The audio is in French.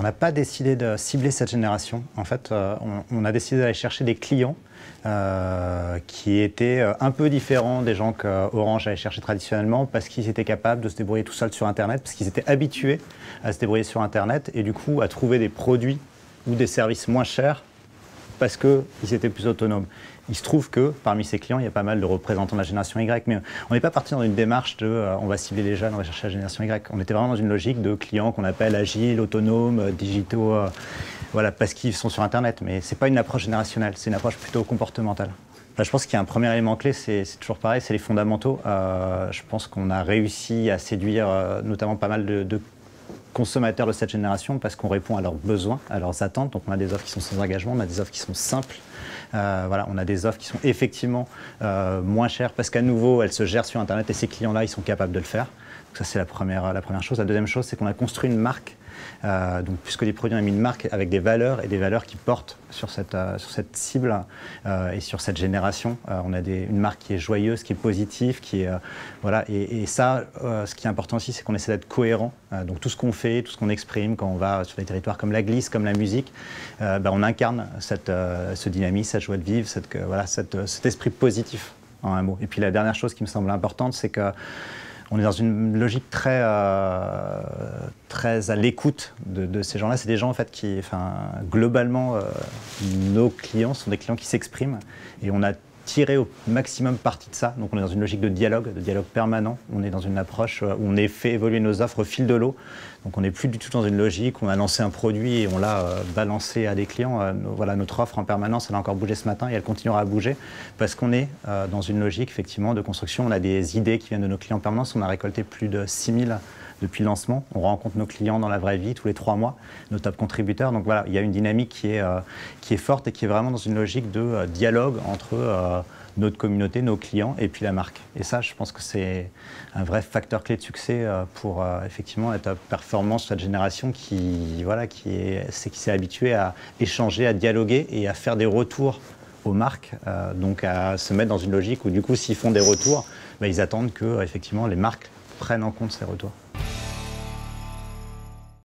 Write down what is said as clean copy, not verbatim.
On n'a pas décidé de cibler cette génération. En fait, on a décidé d'aller chercher des clients qui étaient un peu différents des gens qu'Orange allait chercher traditionnellement parce qu'ils étaient capables de se débrouiller tout seuls sur Internet, parce qu'ils étaient habitués à se débrouiller sur Internet et du coup à trouver des produits ou des services moins chers parce qu'ils étaient plus autonomes. Il se trouve que parmi ces clients, il y a pas mal de représentants de la génération Y, mais on n'est pas parti dans une démarche de on va cibler les jeunes, on va chercher la génération Y. On était vraiment dans une logique de clients qu'on appelle agiles, autonomes, digitaux, voilà, parce qu'ils sont sur Internet. Mais ce n'est pas une approche générationnelle, c'est une approche plutôt comportementale. Là, je pense qu'il y a un premier élément clé, c'est toujours pareil, c'est les fondamentaux. Je pense qu'on a réussi à séduire notamment pas mal de consommateurs de cette génération parce qu'on répond à leurs besoins, à leurs attentes. Donc on a des offres qui sont sans engagement, on a des offres qui sont simples. Voilà, on a des offres qui sont effectivement moins chères parce qu'à nouveau, elles se gèrent sur Internet et ces clients-là, ils sont capables de le faire. Donc ça, c'est la première chose. La deuxième chose, c'est qu'on a construit une marque. Donc, puisque des produits, on a mis une marque avec des valeurs et des valeurs qui portent sur cette cible et sur cette génération. On a une marque qui est joyeuse, qui est positive, qui est voilà. Et ça, ce qui est important aussi, c'est qu'on essaie d'être cohérent. Donc tout ce qu'on fait, tout ce qu'on exprime quand on va sur des territoires comme la glisse, comme la musique, on incarne ce dynamisme, cette joie de vivre, voilà, cet esprit positif en un mot. Et puis la dernière chose qui me semble importante, c'est que on est dans une logique très à l'écoute de ces gens-là. C'est des gens en fait qui, globalement, nos clients sont des clients qui s'expriment et on a tiré au maximum parti de ça. Donc on est dans une logique de dialogue permanent. On est dans une approche où on fait évoluer nos offres au fil de l'eau. Donc on n'est plus du tout dans une logique où on a lancé un produit et on l'a balancé à des clients. Voilà, notre offre en permanence, elle a encore bougé ce matin et elle continuera à bouger parce qu'on est dans une logique effectivement de construction. On a des idées qui viennent de nos clients en permanence. On a récolté plus de 6000 depuis le lancement. On rencontre nos clients dans la vraie vie tous les 3 mois, nos top contributeurs. Donc voilà, il y a une dynamique qui est forte et qui est vraiment dans une logique de dialogue entre notre communauté, nos clients et puis la marque. Et ça, je pense que c'est un vrai facteur clé de succès pour effectivement être performant sur cette génération qui s'est habituée à échanger, à dialoguer et à faire des retours aux marques, donc à se mettre dans une logique où du coup, s'ils font des retours, ils attendent que effectivement les marques prennent en compte ces retours.